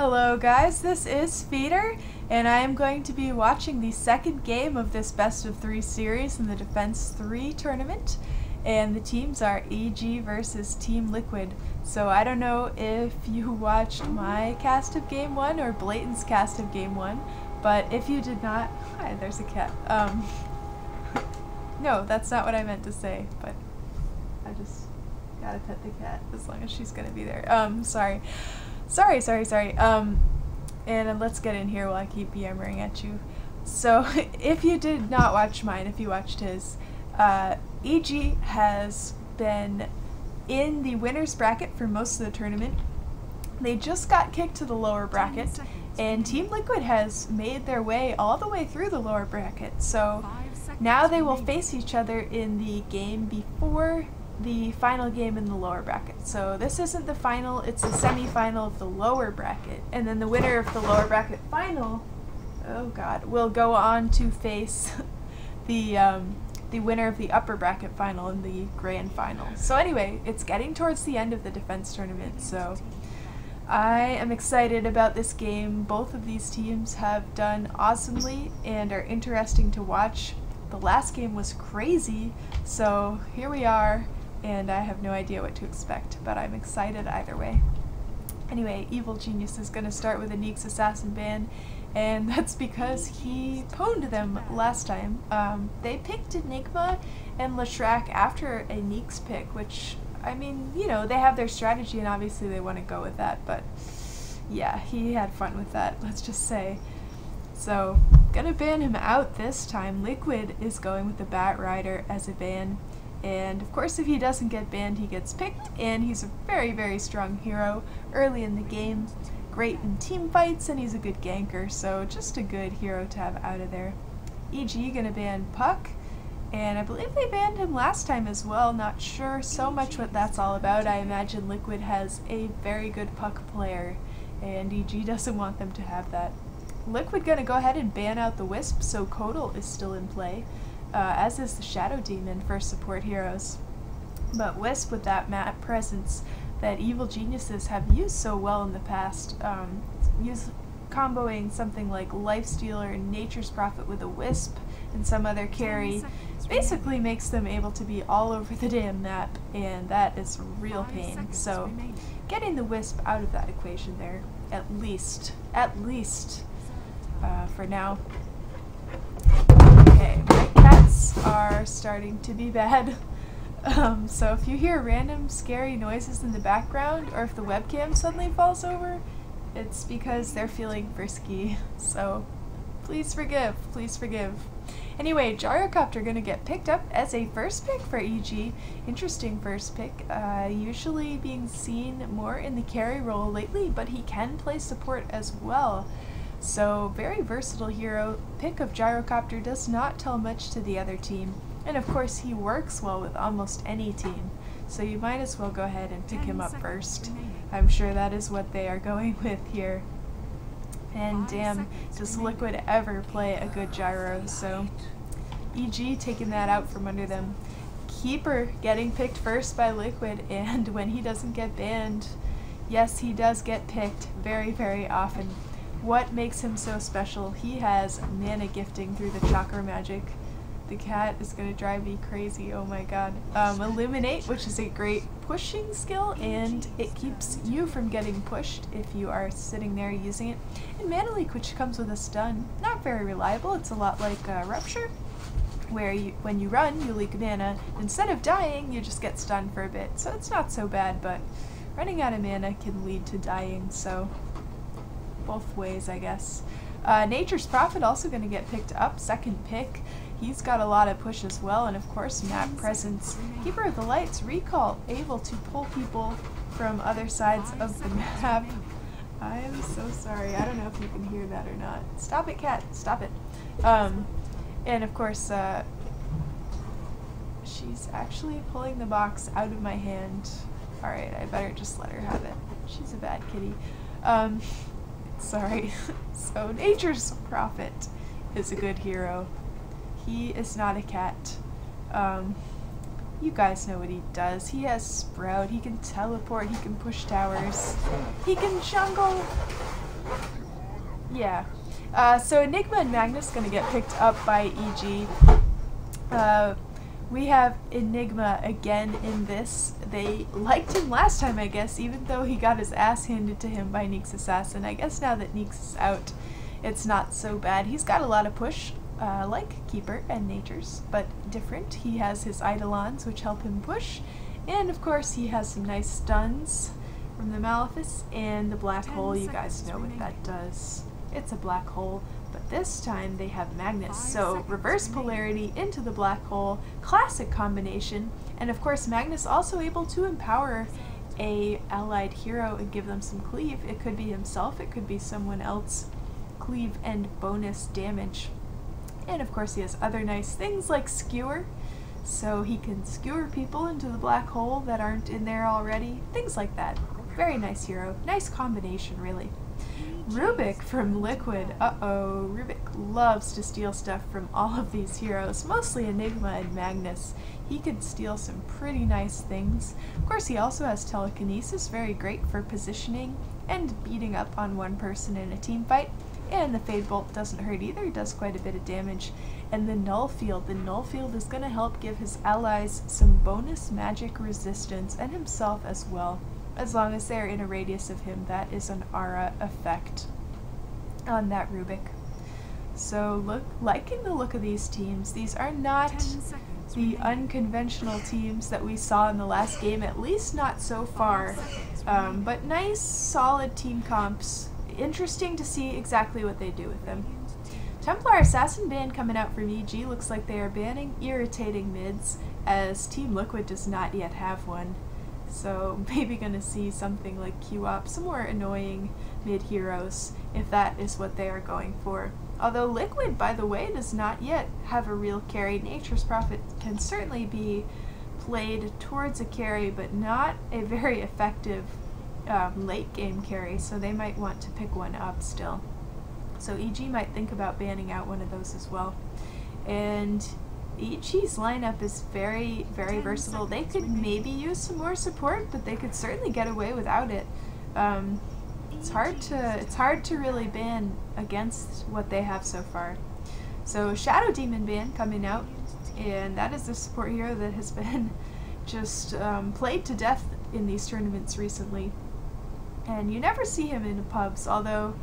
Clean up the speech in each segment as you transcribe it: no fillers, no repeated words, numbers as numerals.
Hello guys, this is Feeder, and I am going to be watching the second game of this best of 3 series in the Defense 3 tournament, and the teams are EG versus Team Liquid. So I don't know if you watched my cast of Game 1 or Blayton's cast of Game 1, but if you did not, hi, there's a cat. No, that's not what I meant to say, but I just gotta pet the cat as long as she's gonna be there. Sorry. And let's get in here while I keep yammering at you. So, if you did not watch mine, if you watched his, EG has been in the winner's bracket for most of the tournament. They just got kicked to the lower bracket, and Team Liquid has made their way all the way through the lower bracket. So, now they will face each other in the game before the final game in the lower bracket. So this isn't the final, it's the semi-final of the lower bracket, and then the winner of the lower bracket final, oh god, will go on to face the winner of the upper bracket final in the grand final. So anyway, it's getting towards the end of the defense tournament, so I am excited about this game. Both of these teams have done awesomely and are interesting to watch. The last game was crazy, so here we are. And I have no idea what to expect, but I'm excited either way. Anyway, Evil Genius is going to start with a Neeks Assassin ban, and that's because he pwned them last time. They picked Enigma and Leshrac after a Neeks pick, which, I mean, you know, they have their strategy and obviously they want to go with that, but yeah, he had fun with that, let's just say. So, gonna ban him out this time. Liquid is going with the Bat Rider as a ban. And of course, if he doesn't get banned, he gets picked, and he's a very, very strong hero early in the game. Great in team fights, and he's a good ganker, so just a good hero to have out of there. EG gonna ban Puck, and I believe they banned him last time as well. Not sure so much what that's all about. I imagine Liquid has a very good Puck player, and EG doesn't want them to have that. Liquid gonna go ahead and ban out the Wisp, so Kodal is still in play. As is the Shadow Demon for support heroes. But Wisp, with that map presence that Evil Geniuses have used so well in the past, comboing something like Lifestealer and Nature's Prophet with a Wisp and some other carry, basically makes them able to be all over the damn map, and that is a real pain. So getting the Wisp out of that equation there, at least, for now. Okay, my cats are starting to be bad. So if you hear random scary noises in the background, or if the webcam suddenly falls over, it's because they're feeling frisky. So please forgive, please forgive. Anyway, Gyrocopter gonna get picked up as a first pick for EG. Interesting first pick. Usually being seen more in the carry role lately, but he can play support as well. So, very versatile hero. Pick of Gyrocopter does not tell much to the other team, and of course he works well with almost any team, so you might as well go ahead and pick him up first. I'm sure that is what they are going with here. And damn, does Liquid ever play a good gyro, so EG taking that out from under them. Keeper getting picked first by Liquid, and when he doesn't get banned, yes, he does get picked very, very often. What makes him so special? He has mana gifting through the chakra magic. The cat is gonna drive me crazy, oh my god. Illuminate, which is a great pushing skill, and it keeps you from getting pushed if you are sitting there using it. And Mana Leak, which comes with a stun. Not very reliable, it's a lot like Rupture, where when you run, you leak mana. Instead of dying, you just get stunned for a bit. So it's not so bad, but running out of mana can lead to dying, so both ways, I guess. Nature's Prophet also going to get picked up, second pick. He's got a lot of push as well, and of course map presence. Keeper of the Lights, Recall, able to pull people from other sides of the map. I am so sorry, I don't know if you can hear that or not. Stop it, cat, stop it. And of course, she's actually pulling the box out of my hand. Alright, I better just let her have it. She's a bad kitty. Sorry. So, Nature's Prophet is a good hero. He is not a cat. You guys know what he does. He has Sprout, he can teleport, he can push towers, he can jungle. Yeah. So Enigma and Magnus gonna get picked up by EG. We have Enigma again in this. They liked him last time, I guess, even though he got his ass handed to him by Neek's assassin. I guess now that Neek's is out, it's not so bad. He's got a lot of push, like Keeper and Nature's, but different. He has his Eidolons, which help him push, and of course he has some nice stuns from the Malefice, and the black hole, you guys know what that does. It's a black hole, but this time they have Magnus, so reverse polarity into the black hole, classic combination, and of course Magnus also able to empower a allied hero and give them some cleave. It could be himself, it could be someone else. Cleave and bonus damage. And of course he has other nice things like Skewer, so he can skewer people into the black hole that aren't in there already, things like that. Very nice hero, nice combination really. Rubik from Liquid. Uh-oh, Rubik loves to steal stuff from all of these heroes, mostly Enigma and Magnus. He could steal some pretty nice things. Of course, he also has Telekinesis, very great for positioning and beating up on one person in a team fight. And the Fade Bolt doesn't hurt either, does quite a bit of damage. And the Null Field. The Null Field is going to help give his allies some bonus magic resistance, and himself as well. As long as they're in a radius of him, that is an aura effect on that Rubik. So liking the look of these teams. These are not the unconventional teams that we saw in the last game, at least not so far. But nice, solid team comps. Interesting to see exactly what they do with them. Templar Assassin ban coming out from EG. Looks like they are banning irritating mids, as Team Liquid does not yet have one. So maybe gonna see something like Q-Op, some more annoying mid-heroes, if that is what they are going for. Although Liquid, by the way, does not yet have a real carry. Nature's Prophet can certainly be played towards a carry, but not a very effective late game carry, so they might want to pick one up still. So EG might think about banning out one of those as well. And EG's lineup is very, very versatile. They could maybe use some more support, but they could certainly get away without it. It's hard to really ban against what they have so far. So Shadow Demon ban coming out, and that is the support hero that has been just played to death in these tournaments recently. And you never see him in pubs, although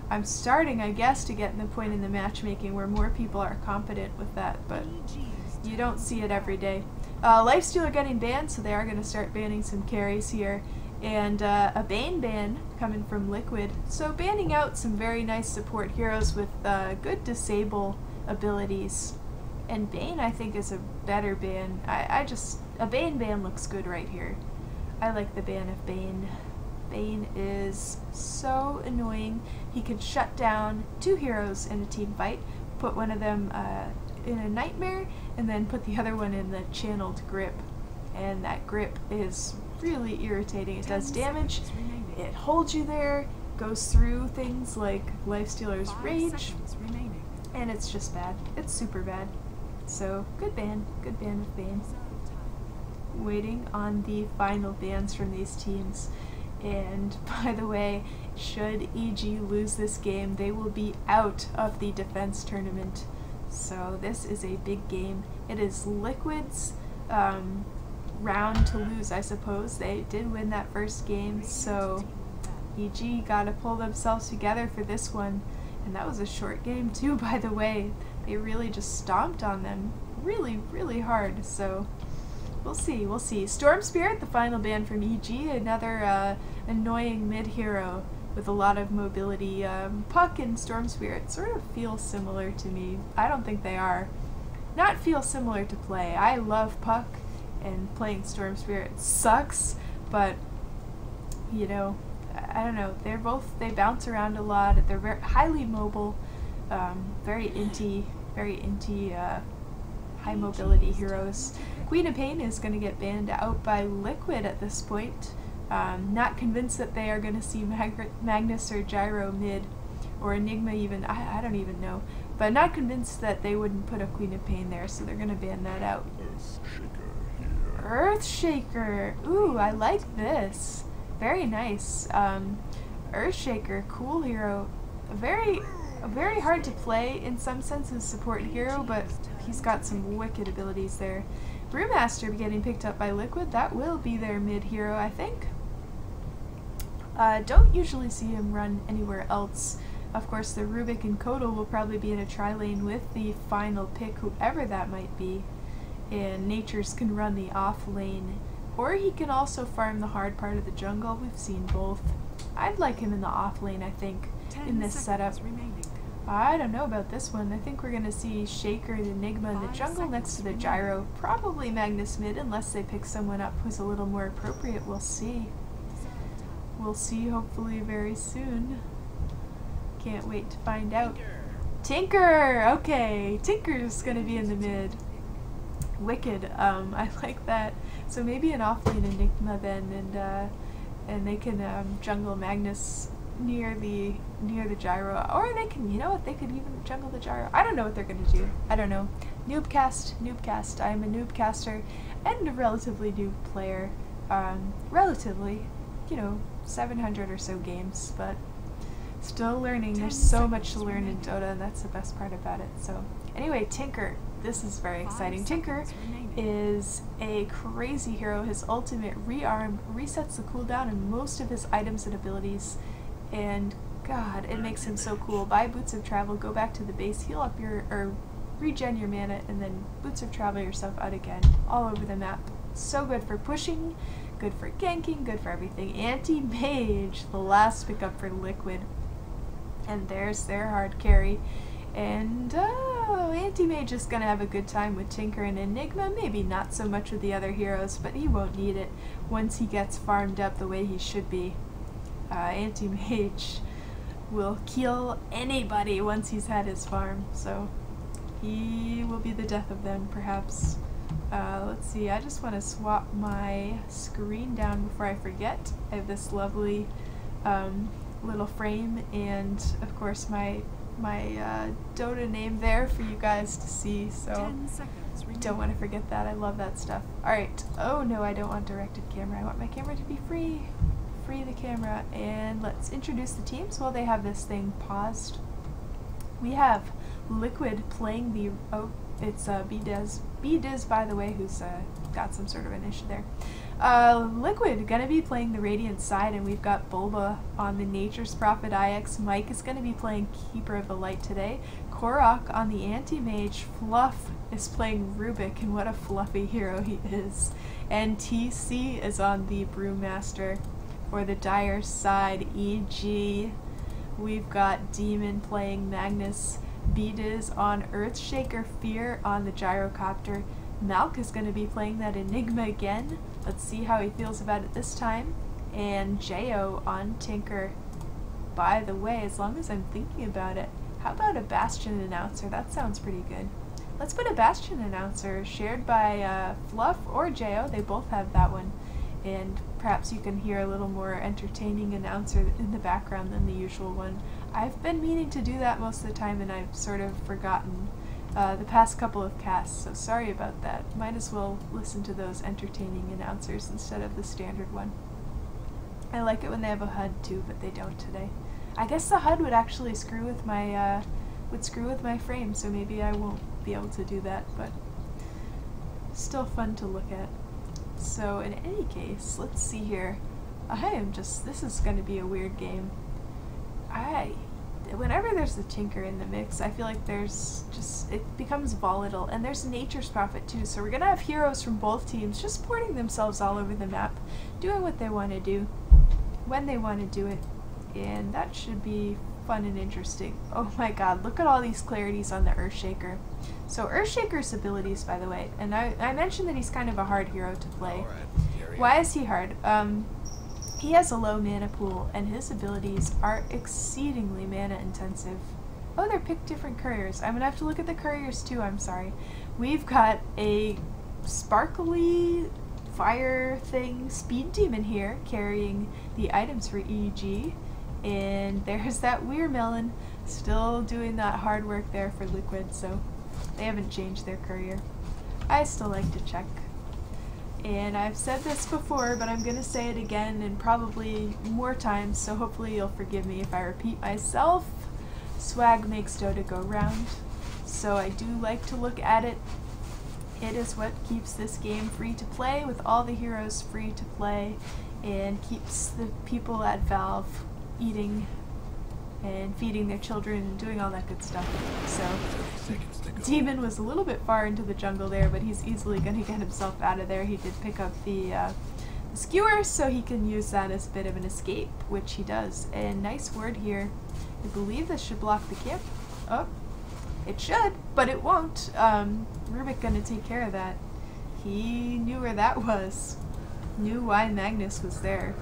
I'm starting, I guess, to get in the point in the matchmaking where more people are competent with that, but you don't see it every day. Lifestealer getting banned, so they are going to start banning some carries here. And a Bane ban coming from Liquid, so banning out some very nice support heroes with good disable abilities. And Bane, I think, is a better ban. A Bane ban looks good right here. I like the ban of Bane. Bane is so annoying. He can shut down two heroes in a team fight, put one of them in a nightmare, and then put the other one in the channeled grip. And that grip is really irritating. It does damage, it holds you there, goes through things like Lifestealer's Rage, and it's just bad. It's super bad. So, good ban of Bane. Waiting on the final bans from these teams. And by the way, should EG lose this game, they will be out of the defense tournament. So this is a big game. It is Liquid's round to lose, I suppose. They did win that first game, so EG gotta pull themselves together for this one. And that was a short game too, by the way. They really just stomped on them really, really hard, so we'll see, we'll see. Storm Spirit, the final ban from EG, another annoying mid-hero with a lot of mobility. Puck and Storm Spirit sort of feel similar to me. I don't think they are. Not feel similar to play. I love Puck, and playing Storm Spirit sucks, but, you know, I don't know. They bounce around a lot. They're very highly mobile, very inty, high mobility heroes. Queen of Pain is going to get banned out by Liquid at this point. Not convinced that they are going to see Magnus or Gyro mid, or Enigma even, I don't even know. But not convinced that they wouldn't put a Queen of Pain there, so they're going to ban that out. Earthshaker! Ooh, I like this. Very nice. Earthshaker, cool hero. Very hard to play in some sense as support hero, but he's got some wicked abilities there. Brewmaster getting picked up by Liquid. That will be their mid hero, I think. Don't usually see him run anywhere else. Of course, the Rubik and Kodal will probably be in a tri-lane with the final pick, whoever that might be. And Natures can run the off lane. Or he can also farm the hard part of the jungle. We've seen both. I'd like him in the off lane, I think, in this setup. I don't know about this one. I think we're going to see Shaker and Enigma in the jungle next to the Gyro. Probably Magnus mid, unless they pick someone up who's a little more appropriate. We'll see. We'll see hopefully very soon. Can't wait to find out. Tinker! Okay, Tinker's going to be in the mid. Wicked. I like that. So maybe an offlane Enigma then, and they can jungle Magnus near the Gyro, or they can, you know what, they could even jungle the Gyro. I don't know what they're gonna do. I don't know. Noobcast. I'm a noobcaster and a relatively new player. Relatively, you know, 700 or so games, but still learning. There's so much to learn in Dota, and that's the best part about it. So anyway, Tinker. This is very exciting. Tinker is a crazy hero. His ultimate rearm resets the cooldown and most of his items and abilities, and god, it makes him so cool. Buy Boots of Travel, go back to the base, heal up or regen your mana, and then Boots of Travel yourself out again, all over the map. So good for pushing, good for ganking, good for everything. Anti-Mage, the last pickup for Liquid, and there's their hard carry. And Anti-Mage is gonna have a good time with Tinker and Enigma, maybe not so much with the other heroes, but he won't need it once he gets farmed up the way he should be. Anti-Mage will kill anybody once he's had his farm, so he will be the death of them, perhaps. Let's see, I just want to swap my screen down before I forget. I have this lovely little frame and, of course, my Dota name there for you guys to see, so don't want to forget that. I love that stuff. Alright, oh no, I don't want directed camera. I want my camera to be free. Free the camera, and let's introduce the teams while they have this thing paused. We have Liquid playing the, oh, it's B-Diz, by the way, who's got some sort of an issue there. Liquid gonna be playing the Radiant side, and we've got Bulba on the Nature's Prophet IX. Mike is gonna be playing Keeper of the Light today. Korok on the Anti-Mage. Fluff is playing Rubik, and what a fluffy hero he is. And TC is on the Brewmaster. For the Dire side, EG, we've got Demon playing Magnus. B-Diz on Earthshaker, Fear on the Gyrocopter. Malk is going to be playing that Enigma again. Let's see how he feels about it this time. And Jo on Tinker. By the way, as long as I'm thinking about it, how about a Bastion announcer? That sounds pretty good. Let's put a Bastion announcer shared by Fluff or Jo. They both have that one. And perhaps you can hear a little more entertaining announcer in the background than the usual one. I've been meaning to do that most of the time, and I've sort of forgotten the past couple of casts, so sorry about that. Might as well listen to those entertaining announcers instead of the standard one. I like it when they have a HUD too, but they don't today. I guess the HUD would actually screw with my frame, so maybe I won't be able to do that, but still fun to look at. So in any case, let's see here. This is going to be a weird game. Whenever there's the Tinker in the mix, I feel like it becomes volatile. And there's Nature's Prophet too, so we're going to have heroes from both teams just porting themselves all over the map, doing what they want to do, when they want to do it. And that should be fun and interesting. Oh my god, look at all these clarities on the Earthshaker. So Earthshaker's abilities, by the way, and I mentioned that he's kind of a hard hero to play. Why is he hard? He has a low mana pool, and his abilities are exceedingly mana intensive. Oh, they're picked different couriers. I'm gonna have to look at the couriers too, I'm sorry. We've got a sparkly fire thing, Speed Demon here, carrying the items for EG. And there's that Weirmelon, still doing that hard work there for Liquid, so they haven't changed their courier. I still like to check. And I've said this before, but I'm gonna say it again and probably more times, so hopefully you'll forgive me if I repeat myself. Swag makes Dota go round, so I do like to look at it. It is what keeps this game free to play, with all the heroes free to play, and keeps the people at Valve eating and feeding their children and doing all that good stuff. So Demon was a little bit far into the jungle there, but he's easily going to get himself out of there. He did pick up the skewer, so he can use that as a bit of an escape, which he does. And nice word here. I believe this should block the camp. Oh, it should, but it won't. Rubik gonna take care of that. He knew where that was. Knew why Magnus was there.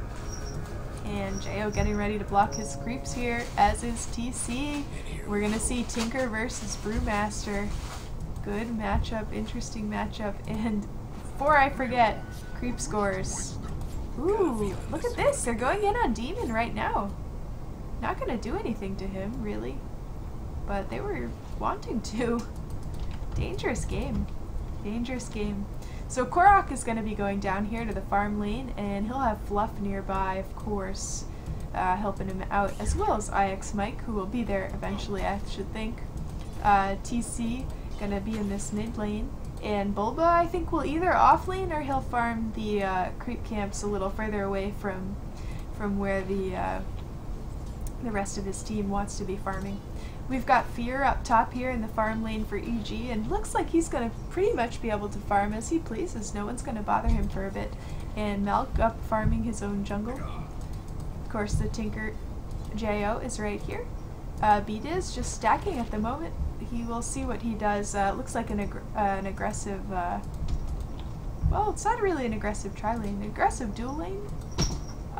And Jo getting ready to block his creeps here, as is TC. We're gonna see Tinker versus Brewmaster. Good matchup, interesting matchup. And before I forget, creep scores. Ooh, look at this. They're going in on Demon right now. Not gonna do anything to him, really. But they were wanting to. Dangerous game. Dangerous game. So Korok is going to be going down here to the farm lane, and he'll have Fluff nearby, of course, helping him out, as well as IX Mike, who will be there eventually, I should think. TC going to be in this mid lane, and Bulba, I think, will either off lane or he'll farm the creep camps a little further away from where the rest of his team wants to be farming. We've got Fear up top here in the farm lane for EG, and looks like he's going to pretty much be able to farm as he pleases. No one's going to bother him for a bit. And Malk up farming his own jungle. Of course, the Tinker Jo is right here. B-Diz just stacking at the moment. He will see what he does. Looks like an aggressive, well, it's not really an aggressive tri-lane, an aggressive dual lane.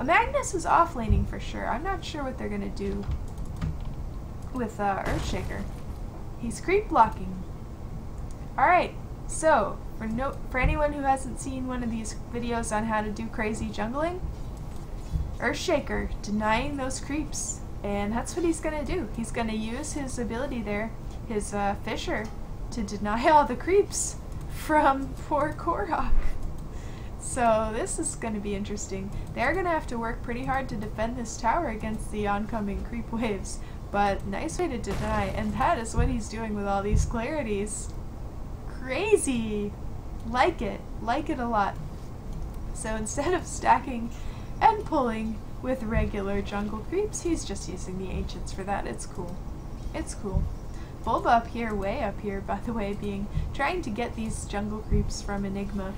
Magnus is off laning for sure. I'm not sure what they're going to do with Earthshaker. He's creep blocking. Alright, so for anyone who hasn't seen one of these videos on how to do crazy jungling, Earthshaker denying those creeps, and that's what he's gonna do. He's gonna use his ability there, his Fissure, to deny all the creeps from poor Korok. So this is going to be interesting. They're going to have to work pretty hard to defend this tower against the oncoming creep waves. But nice way to deny, and that is what he's doing with all these clarities. Crazy! Like it a lot. So instead of stacking and pulling with regular jungle creeps, he's just using the ancients for that. It's cool. It's cool. Bulba up here, way up here, by the way, trying to get these jungle creeps from Enigma.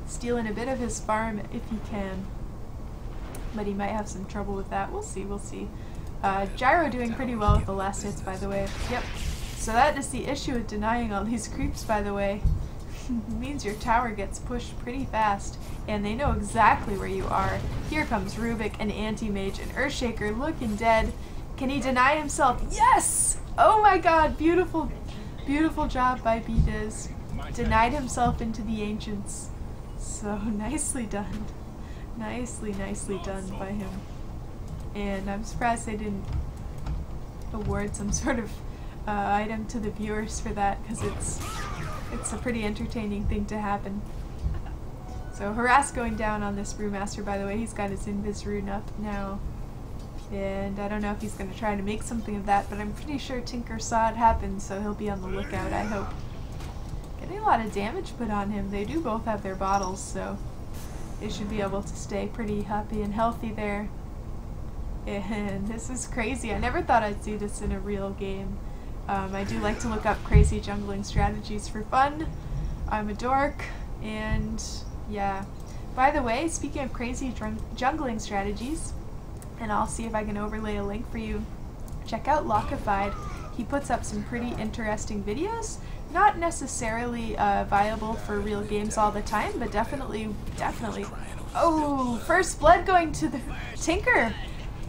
Stealing a bit of his farm if he can. But he might have some trouble with that. We'll see, we'll see. Gyro doing pretty well with the last hits, by the way. Yep. So that is the issue with denying all these creeps, by the way. It means your tower gets pushed pretty fast, and they know exactly where you are. Here comes Rubik and Anti-Mage and Earthshaker looking dead. Can he deny himself? Yes! Oh my god, beautiful, beautiful job by B-Diz. Denied himself into the Ancients. So nicely done. Nicely done by him. And I'm surprised they didn't award some sort of item to the viewers for that, because it's a pretty entertaining thing to happen. So Harass going down on this Brewmaster, by the way. He's got his Invis rune up now. And I don't know if he's going to try to make something of that, but I'm pretty sure Tinker saw it happen, so he'll be on the lookout, I hope. Getting a lot of damage put on him. They do both have their bottles, so they should be able to stay pretty happy and healthy there. And this is crazy. I never thought I'd see this in a real game. I do like to look up crazy jungling strategies for fun. I'm a dork, and yeah. By the way, speaking of crazy jungling strategies, and I'll see if I can overlay a link for you, check out Lockified. He puts up some pretty interesting videos. Not necessarily viable for real games all the time, but definitely. Oh, first blood going to the Tinker,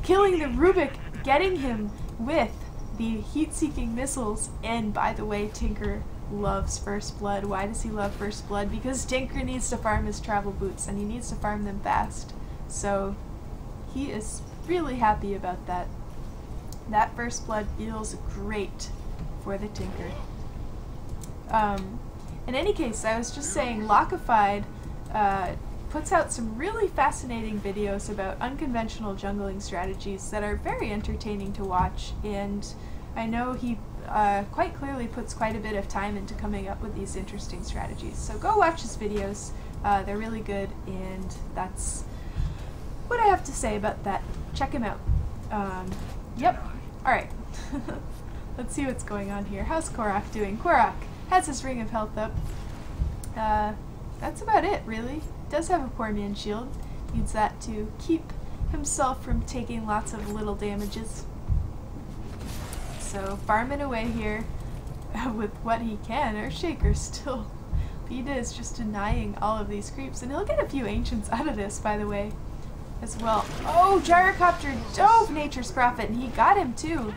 killing the Rubik, getting him with the heat-seeking missiles. And by the way, Tinker loves first blood. Why does he love first blood? Because Tinker needs to farm his travel boots, and he needs to farm them fast. So he is really happy about that. That first blood feels great for the Tinker. In any case, I was just saying, Lockified puts out some really fascinating videos about unconventional jungling strategies that are very entertaining to watch, and I know he quite clearly puts quite a bit of time into coming up with these interesting strategies. So go watch his videos, they're really good, and that's what I have to say about that. Check him out. Yep, alright. Let's see what's going on here. How's Korok doing? Korok has his Ring of Health up. That's about it, really. Does have a poor man shield. Needs that to keep himself from taking lots of little damages. So farming away here with what he can. Earthshaker still, Vita is just denying all of these creeps, and he'll get a few ancients out of this, by the way, as well. Oh, Gyrocopter dove Nature's Prophet, and he got him too.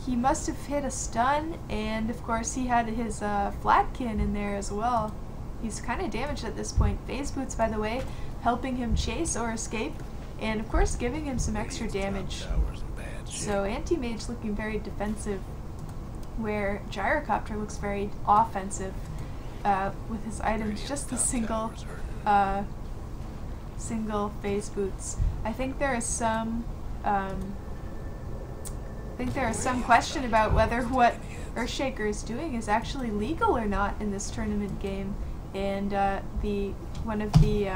He must have hit a stun, and of course he had his Flatkin in there as well. He's kind of damaged at this point. Phase Boots, by the way, helping him chase or escape, and of course giving him some extra damage. So Anti-Mage looking very defensive, where Gyrocopter looks very offensive with his items. Just the single Phase Boots. I think there is some question about whether what Earthshaker is doing is actually legal or not in this tournament game. And one of the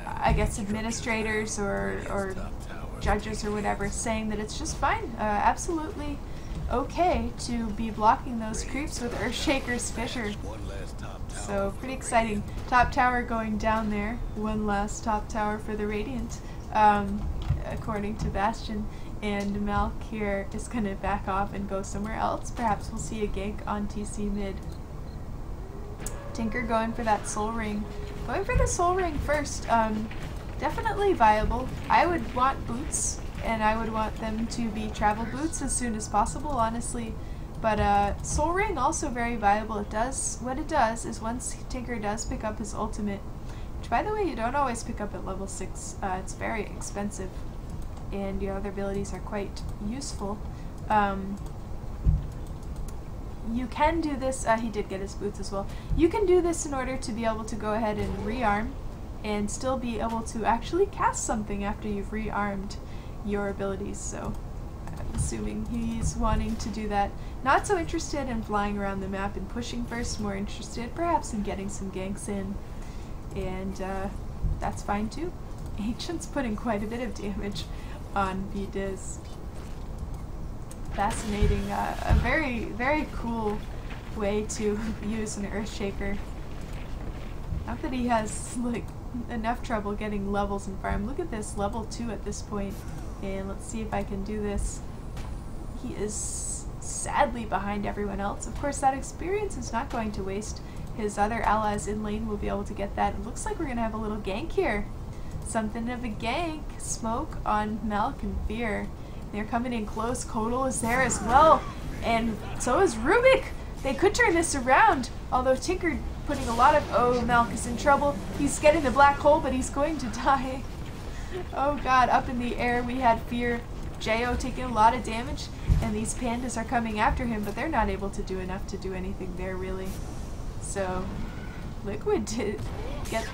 I guess administrators or judges or whatever saying that it's just fine, absolutely okay to be blocking those creeps with Earthshaker's Fissure. So pretty exciting. Top tower going down there. One last top tower for the Radiant, according to Bastion. And Malk here is going to back off and go somewhere else. Perhaps we'll see a gank on TC mid. Tinker going for that Soul Ring. Going for the Soul Ring first. Definitely viable. I would want boots, and I would want them to be travel boots as soon as possible, honestly. But Soul Ring also very viable. It does, what it does is once Tinker does pick up his ultimate, which by the way you don't always pick up at level 6, it's very expensive, and your other abilities are quite useful. You can do this, he did get his boots as well. You can do this in order to be able to go ahead and rearm and still be able to actually cast something after you've rearmed your abilities, so I'm assuming he's wanting to do that. Not so interested in flying around the map and pushing first, more interested perhaps in getting some ganks in, and that's fine too. Ancient's putting quite a bit of damage on V-Diz. Fascinating, a very, very cool way to use an Earthshaker. Not that he has like enough trouble getting levels in farm. Look at this, level 2 at this point, and let's see if I can do this. He is sadly behind everyone else. Of course that experience is not going to waste. His other allies in lane will be able to get that. It looks like we're going to have a little gank here. Something of a gank. Smoke on Malk and Fear. They're coming in close. Kodal is there as well, and so is Rubik. They could turn this around, although Tinker putting a lot of... Oh, Malk is in trouble. He's getting the black hole, but he's going to die. Oh god, up in the air we had Fear. Jo taking a lot of damage, and these pandas are coming after him, but they're not able to do enough to do anything there, really. So, Liquid did get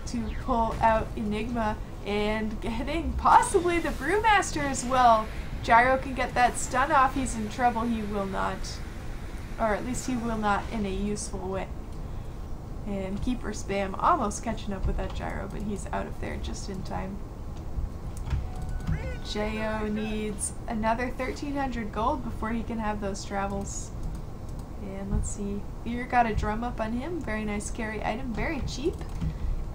to pull out Enigma, and getting possibly the Brewmaster as well. Gyro can get that stun off. He's in trouble. He will not. Or at least he will not in a useful way. And Keeper Spam almost catching up with that Gyro, but he's out of there just in time. Jo needs another 1,300 gold before he can have those travels. And let's see. Fear got a drum up on him. Very nice carry item. Very cheap.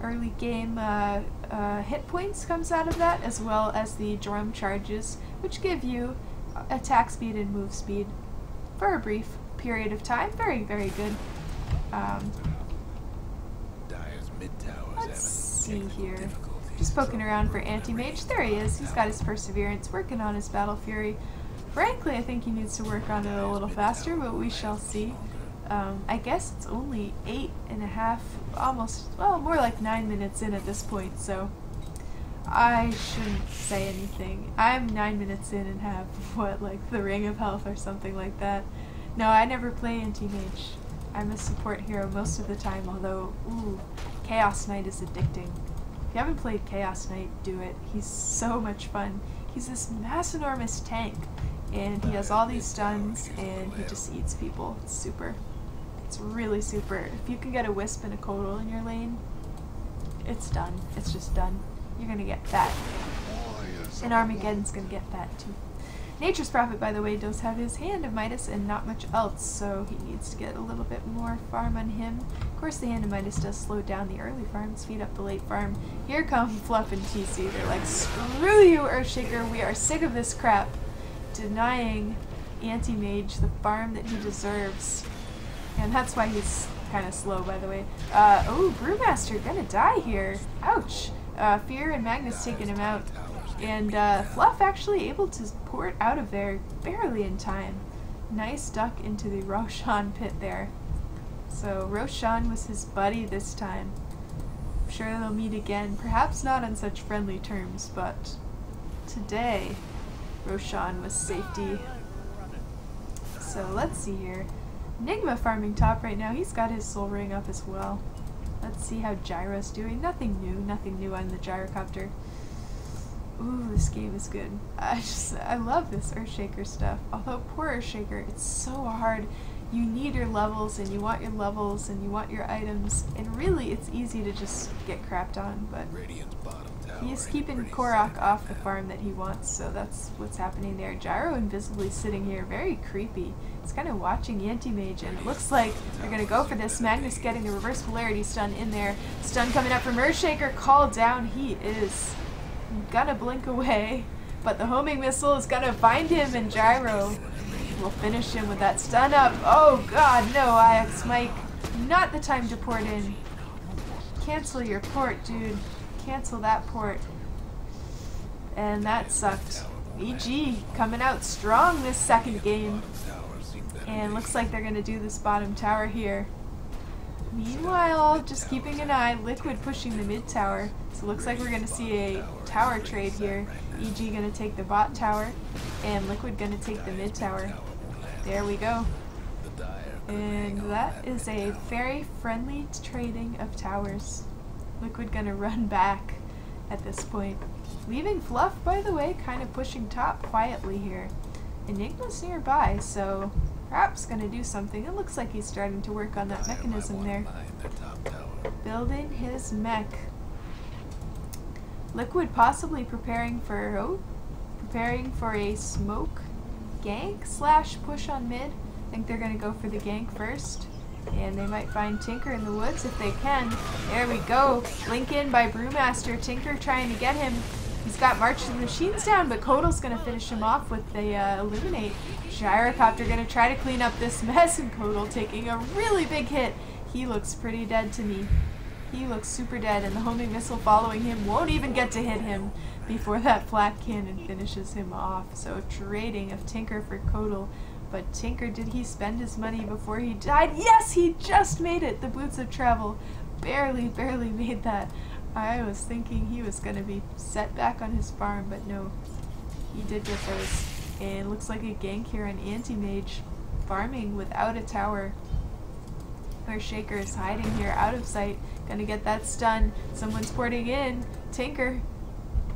Early game hit points comes out of that, as well as the drum charges, which give you attack speed and move speed for a brief period of time. Very, very good. Let's see here. Just poking around for Anti-Mage. There he is. He's got his Perseverance, working on his Battle Fury. Frankly, I think he needs to work on it a little faster, but we shall see. I guess it's only 8.5, almost, well, more like 9 minutes in at this point, so I shouldn't say anything. I'm 9 minutes in and have, what, like the Ring of Health or something like that. No, I never play Anti-Mage. I'm a support hero most of the time, although, ooh, Chaos Knight is addicting. If you haven't played Chaos Knight, do it. He's so much fun. He's this mass enormous tank, and he has all these stuns, and he just eats people. It's super. It's really super. If you can get a Wisp and a Codal in your lane, it's done. It's just done. You're gonna get that. And Armageddon's gonna get that too. Nature's Prophet, by the way, does have his Hand of Midas and not much else, so he needs to get a little bit more farm on him. Of course, the Hand of Midas does slow down the early farm, speed up the late farm. Here come Fluff and TC. They're like, screw you, Earthshaker, we are sick of this crap. Denying Anti-Mage the farm that he deserves. And that's why he's kind of slow, by the way. Oh, Brewmaster gonna die here. Ouch. Fear and Magnus taking him out. And Fluff actually able to port out of there barely in time. Nice duck into the Roshan pit there. So Roshan was his buddy this time. I'm sure they'll meet again, perhaps not on such friendly terms, but today Roshan was safety. So let's see here. Enigma farming top right now. He's got his soul ring up as well. Let's see how Gyro's doing. Nothing new on the gyrocopter. Ooh, this game is good. I love this Earthshaker stuff. Although poor Earthshaker, it's so hard. You need your levels, and you want your levels, and you want your items, and really it's easy to just get crapped on, but he's keeping Korok off the farm that he wants, so that's what's happening there. Gyro invisibly sitting here, very creepy. He's kind of watching Anti-Mage, and it looks like they're going to go for this. Magnus getting the reverse polarity stun in there. Stun coming up from Earthshaker, called down. He is gonna blink away, but the homing missile is gonna find him, and Gyro will finish him with that stun up. Oh god, no, IX Mike. Not the time to port in. Cancel your port, dude. Cancel that port. And that sucked. EG coming out strong this second game. And looks like they're gonna do this bottom tower here. Meanwhile, just keeping an eye, Liquid pushing the mid tower. So it looks like we're going to see a tower trade here. EG going to take the bot tower, and Liquid going to take the mid tower. There we go. And that is a very friendly trading of towers. Liquid going to run back at this point. Leaving Fluff, by the way, kind of pushing top quietly here. Enigma's nearby, so perhaps going to do something. It looks like he's starting to work on that mechanism there. Building his mech. Liquid possibly preparing for a smoke gank slash push on mid. I think they're going to go for the gank first. And they might find Tinker in the woods if they can. There we go. Blink in by Brewmaster. Tinker trying to get him. He's got March of the Machines down, but Kodal's going to finish him off with the Illuminate. Gyrocopter going to try to clean up this mess, and Kodal taking a really big hit. He looks pretty dead to me. He looks super dead, and the homing missile following him won't even get to hit him before that flat cannon finishes him off. So trading of Tinker for Kodal. But Tinker, did he spend his money before he died? Yes, he just made it! The Boots of Travel barely made that. I was thinking he was going to be set back on his farm, but no. He did get those. And looks like a gank here on Anti-Mage. Farming without a tower. Earthshaker is hiding here, out of sight. Gonna get that stun. Someone's porting in. Tinker.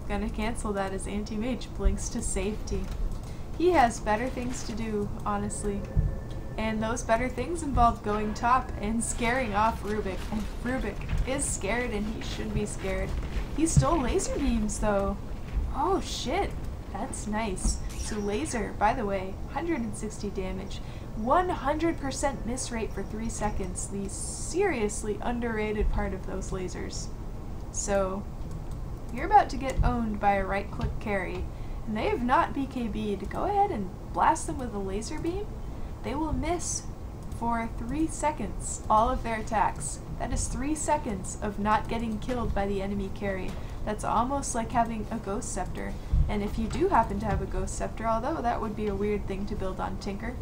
Gonna cancel that as Anti-Mage blinks to safety. He has better things to do, honestly. And those better things involve going top and scaring off Rubik. And Rubik is scared, and he should be scared. He stole laser beams, though. Oh, shit. That's nice. So laser, by the way, 160 damage. 100% miss rate for 3 seconds. The seriously underrated part of those lasers. So, you're about to get owned by a right-click carry. And they have not BKB'd. Go ahead and blast them with a laser beam. They will miss for 3 seconds all of their attacks. That is 3 seconds of not getting killed by the enemy carry. That's almost like having a Ghost Scepter. And if you do happen to have a Ghost Scepter, although that would be a weird thing to build on Tinker,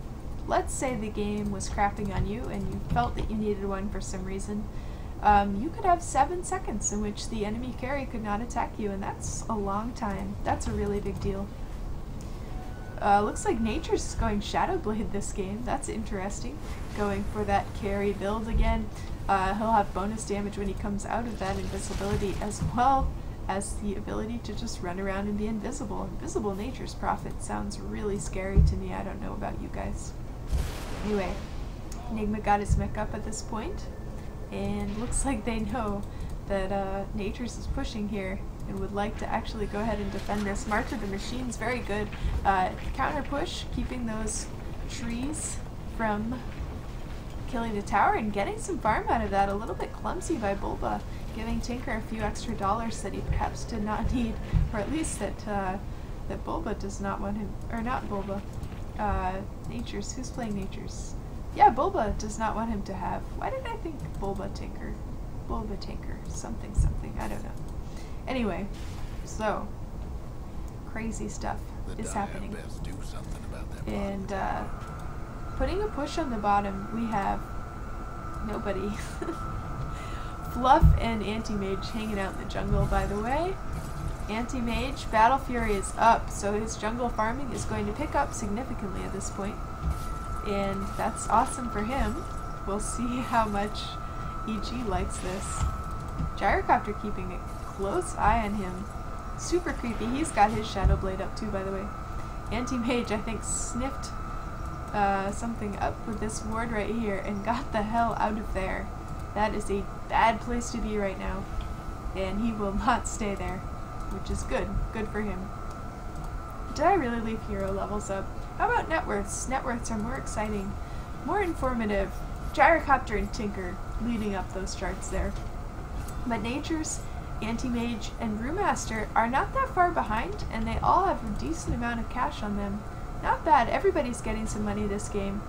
let's say the game was crapping on you and you felt that you needed one for some reason, you could have 7 seconds in which the enemy carry could not attack you, and that's a long time. That's a really big deal. Looks like Nature's is going Shadow Blade this game. That's interesting. Going for that carry build again. He'll have bonus damage when he comes out of that invisibility, as well as the ability to just run around and be invisible. Invisible Nature's Prophet sounds really scary to me. I don't know about you guys. Anyway, Enigma got his mech up at this point, and looks like they know that Nature's is pushing here and would like to actually go ahead and defend this. March of the Machine's very good. Counter push, keeping those trees from killing the tower and getting some farm out of that. A little bit clumsy by Bulba, giving Tinker a few extra dollars that he perhaps did not need, or at least that that Bulba does not want him, or not Bulba, Nature's. Who's playing Nature's? Yeah, Bulba does not want him to have. Why did I think Bulba Tinker? Bulba Tinker, something, I don't know. Anyway, so crazy stuff is happening. And putting a push on the bottom, we have nobody. Fluff and Anti-Mage hanging out in the jungle, by the way. Anti-Mage, Battle Fury is up, so his jungle farming is going to pick up significantly at this point. And that's awesome for him. We'll see how much EG likes this. Gyrocopter keeping a close eye on him. Super creepy. He's got his Shadow Blade up too, by the way. Anti-Mage, I think, sniffed something up with this ward right here and got the hell out of there. That is a bad place to be right now. And he will not stay there, which is good. Good for him. Did I really leave hero levels up? How about net worths? Net worths are more exciting, more informative. Gyrocopter and Tinker leading up those charts there. But Nature's, Anti-Mage, and Brewmaster are not that far behind, and they all have a decent amount of cash on them. Not bad. Everybody's getting some money this game.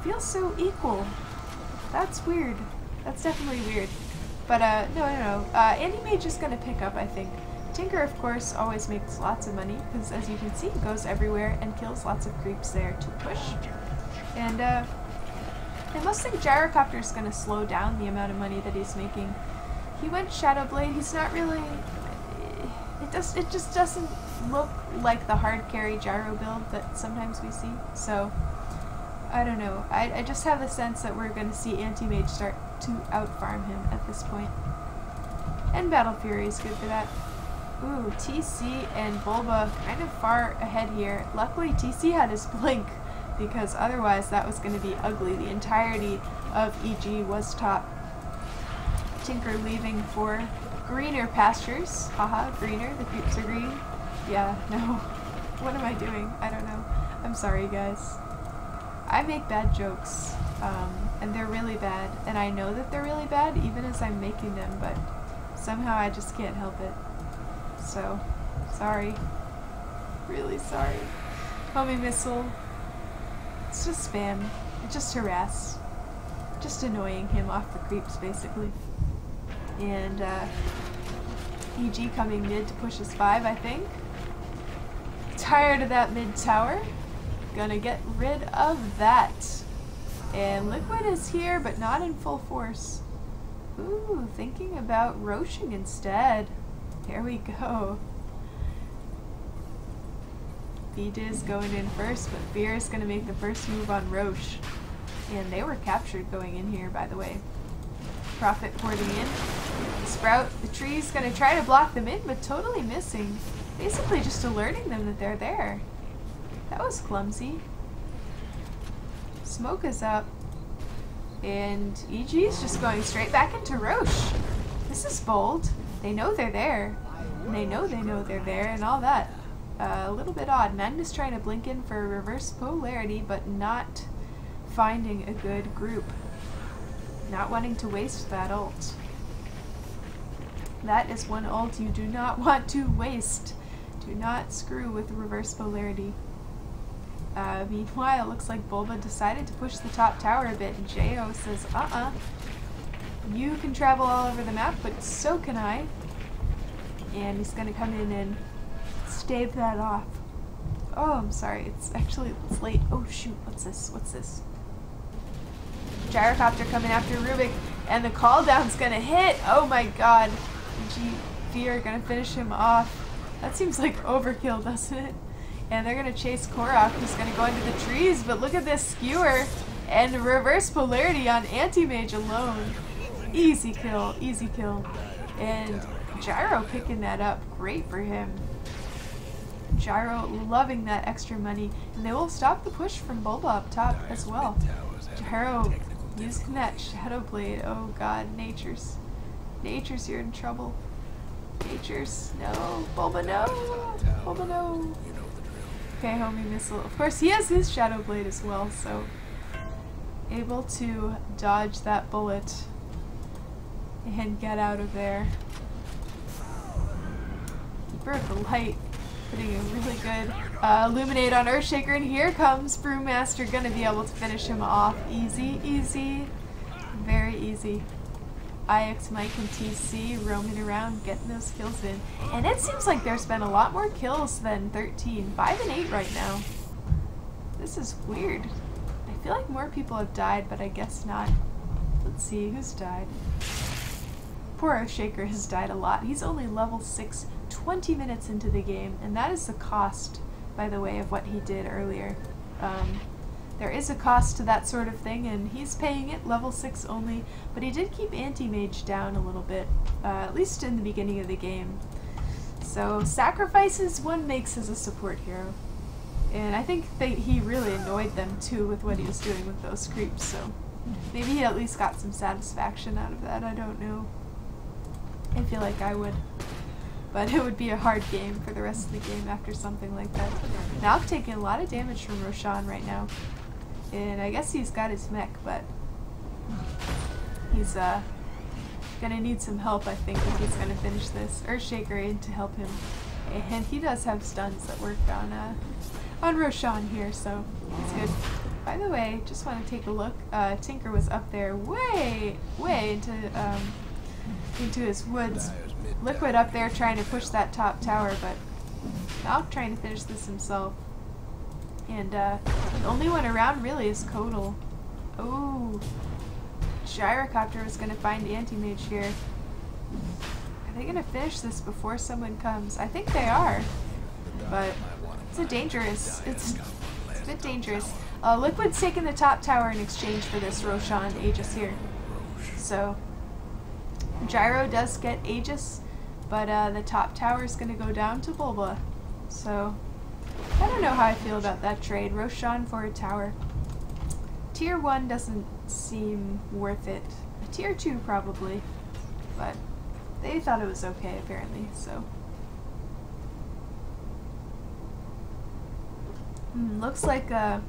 Feels so equal. That's weird. That's definitely weird. But no. Anti-Mage is going to pick up, I think. Tinker, of course, always makes lots of money, because as you can see, goes everywhere and kills lots of creeps there to push. And I must think Gyrocopter is going to slow down the amount of money that he's making. He went Shadow Blade. He's not really... It just doesn't look like the hard carry gyro build that sometimes we see. So, I don't know. I just have the sense that we're going to see Anti-Mage start to out-farm him at this point. And Battle Fury is good for that. Ooh, TC and Bulba kind of far ahead here. Luckily, TC had his blink, because otherwise that was going to be ugly. The entirety of EG was top. Tinker leaving for greener pastures. Haha, greener. The creeps are green. Yeah, no. What am I doing? I don't know. I'm sorry, guys. I make bad jokes, and they're really bad, and I know that they're really bad even as I'm making them, but somehow I just can't help it. So, sorry. Really sorry. Homing missile. It's just spam. It's just harass. Just annoying him off the creeps, basically. And, EG coming mid to push his 5, I think. Tired of that mid tower. Gonna get rid of that. And Liquid is here, but not in full force. Ooh, thinking about Roshing instead. There we go. Vidiz going in first, but Fear is going to make the first move on Roche. And they were captured going in here, by the way. Prophet porting in. Sprout, the tree's going to try to block them in, but totally missing. Basically just alerting them that they're there. That was clumsy. Smoke is up. And EG's just going straight back into Roche. This is bold. They know they're there. And they know they're there and all that. A little bit odd. Magnus trying to blink in for reverse polarity, but not finding a good group. Not wanting to waste that ult. That is one ult you do not want to waste. Do not screw with reverse polarity. Meanwhile, it looks like Bulba decided to push the top tower a bit, and Jo says, you can travel all over the map, but so can I. And he's gonna come in and stave that off. Oh, I'm sorry, it's late. Oh shoot, what's this? Gyrocopter coming after Rubik, and the call down's gonna hit! Oh my god. Fear gonna finish him off. That seems like overkill, doesn't it? And they're gonna chase Korok, who's gonna go into the trees, but look at this skewer and reverse polarity on Anti-Mage alone. Easy kill, easy kill. And Gyro picking that up, great for him. Gyro loving that extra money, and they will stop the push from Bulba up top as well. Gyro using that Shadow Blade, oh god, Nature's you're in trouble. Nature's, no, Bulba no, Bulba no. Okay, homie missile. Of course, he has his Shadow Blade as well, so able to dodge that bullet and get out of there. Keeper of the Light putting a really good Illuminate on Earthshaker, and here comes Brewmaster, gonna be able to finish him off. Easy, easy, very easy. IX, Mike, and TC roaming around, getting those kills in. And it seems like there's been a lot more kills than 13. 5 and 8 right now. This is weird. I feel like more people have died, but I guess not. Let's see, who's died? Poor Earthshaker has died a lot. He's only level 6, 20 minutes into the game, and that is the cost, by the way, of what he did earlier. There is a cost to that sort of thing, and he's paying it, level 6 only, but he did keep Anti-Mage down a little bit, at least in the beginning of the game. So sacrifices one makes as a support hero. And I think that he really annoyed them too with what he was doing with those creeps, so maybe he at least got some satisfaction out of that, I don't know. I feel like I would. But it would be a hard game for the rest of the game after something like that. Now I'm taking a lot of damage from Roshan right now. And I guess he's got his mech, but he's gonna need some help, I think, if he's gonna finish this. Earthshaker in to help him. And he does have stuns that work on Roshan here, so it's good. By the way, just want to take a look. Tinker was up there way into his woods. Liquid up there trying to push that top tower, but Malk trying to finish this himself. And the only one around really is Kodal. Oh, Gyrocopter was going to find Anti-Mage here. Are they going to finish this before someone comes? I think they are, but it's a bit dangerous. Liquid's taking the top tower in exchange for this Roshan Aegis here. So Gyro does get Aegis, but the top tower is going to go down to Bulba. So I don't know how I feel about that trade. Roshan for a tower. Tier 1 doesn't seem worth it. Tier 2 probably, but they thought it was okay apparently, so. Looks like a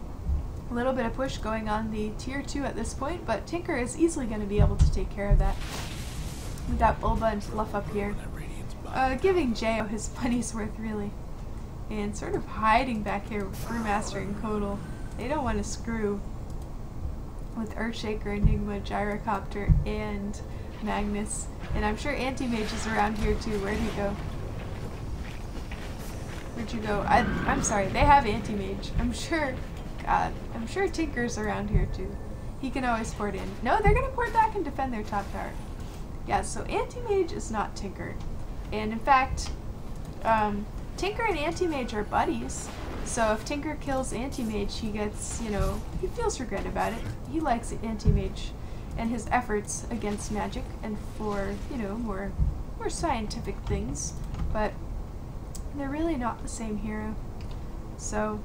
little bit of push going on the tier 2 at this point, but Tinker is easily going to be able to take care of that. We got Bulba and Fluff up here, giving Jo his money's worth really, and sort of hiding back here with Brewmaster and Kodal. They don't want to screw with Earthshaker, Enigma, Gyrocopter, and Magnus, and I'm sure Anti-Mage is around here too. Where'd he go? Where'd you go? I'm sorry, they have Anti-Mage. I'm sure Tinker's around here too. He can always port in. No, they're gonna port back and defend their top tower. Yeah, so Anti-Mage is not Tinker. And in fact, Tinker and Anti-Mage are buddies. So if Tinker kills Anti-Mage, he gets, he feels regret about it. He likes Anti-Mage and his efforts against magic and for, more scientific things. But they're really not the same hero. So,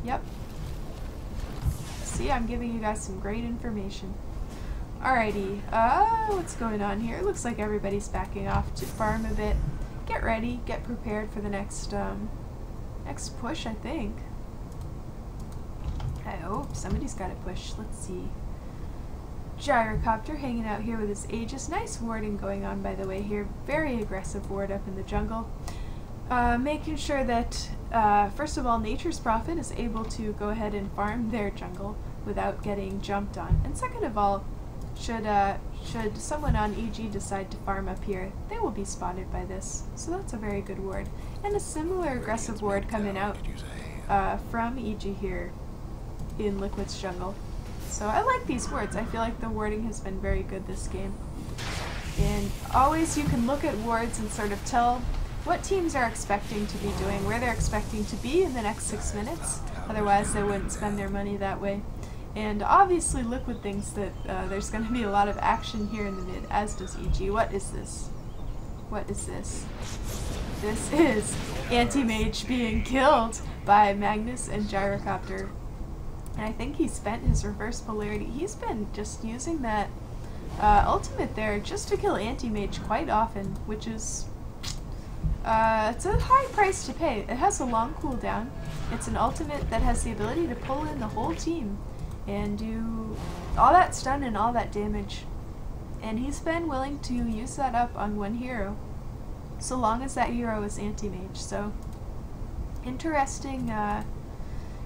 yep. See, I'm giving you guys some great information. Alrighty, what's going on here? Looks like everybody's backing off to farm a bit. Get ready, get prepared for the next push, I think. I hope somebody's got to push. Let's see. Gyrocopter hanging out here with his Aegis. Nice warding going on, by the way, here. Very aggressive ward up in the jungle. Making sure that, first of all, Nature's Prophet is able to go ahead and farm their jungle without getting jumped on. And second of all, should someone on EG decide to farm up here, they will be spotted by this. So that's a very good ward. And a similar aggressive ward coming out from EG here in Liquid's jungle. So I like these wards. I feel like the warding has been very good this game. And always you can look at wards and sort of tell what teams are expecting to be doing, where they're expecting to be in the next 6 minutes. Otherwise, they wouldn't spend their money that way. And obviously, Liquid thinks that there's going to be a lot of action here in the mid, as does EG. What is this? What is this? This is Anti-Mage being killed by Magnus and Gyrocopter. And I think he spent his reverse polarity. He's been just using that ultimate there just to kill Anti-Mage quite often, which is it's a high price to pay. It has a long cooldown. It's an ultimate that has the ability to pull in the whole team and do all that stun and all that damage. And he's been willing to use that up on one hero, so long as that hero is Anti-Mage. So interesting,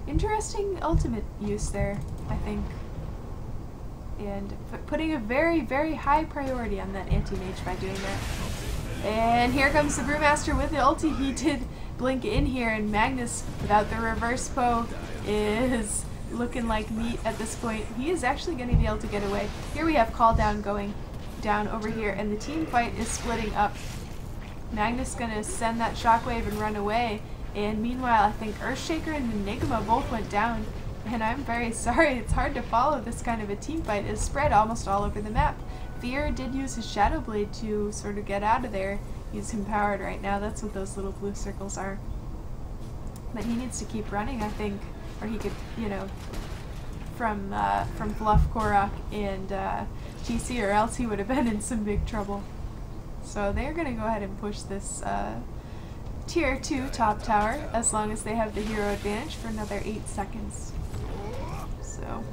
interesting ultimate use there, I think. And putting a very, very high priority on that Anti-Mage by doing that. And here comes the Brewmaster with the ulti. He did blink in here, and Magnus, without the reverse bow, is looking like meat at this point. He is actually going to be able to get away. Here we have Call Down going down over here, and the team fight is splitting up. Magnus going to send that shockwave and run away, and meanwhile I think Earthshaker and Enigma both went down. And I'm very sorry, it's hard to follow this kind of a team fight. It's spread almost all over the map. Fear did use his Shadow Blade to sort of get out of there. He's empowered right now, that's what those little blue circles are. But he needs to keep running, I think. Or he could, you know, from Fluff, Korok, and TC, or else he would have been in some big trouble. So they're going to go ahead and push this tier 2 top tower, as long as they have the hero advantage for another 8 seconds. So,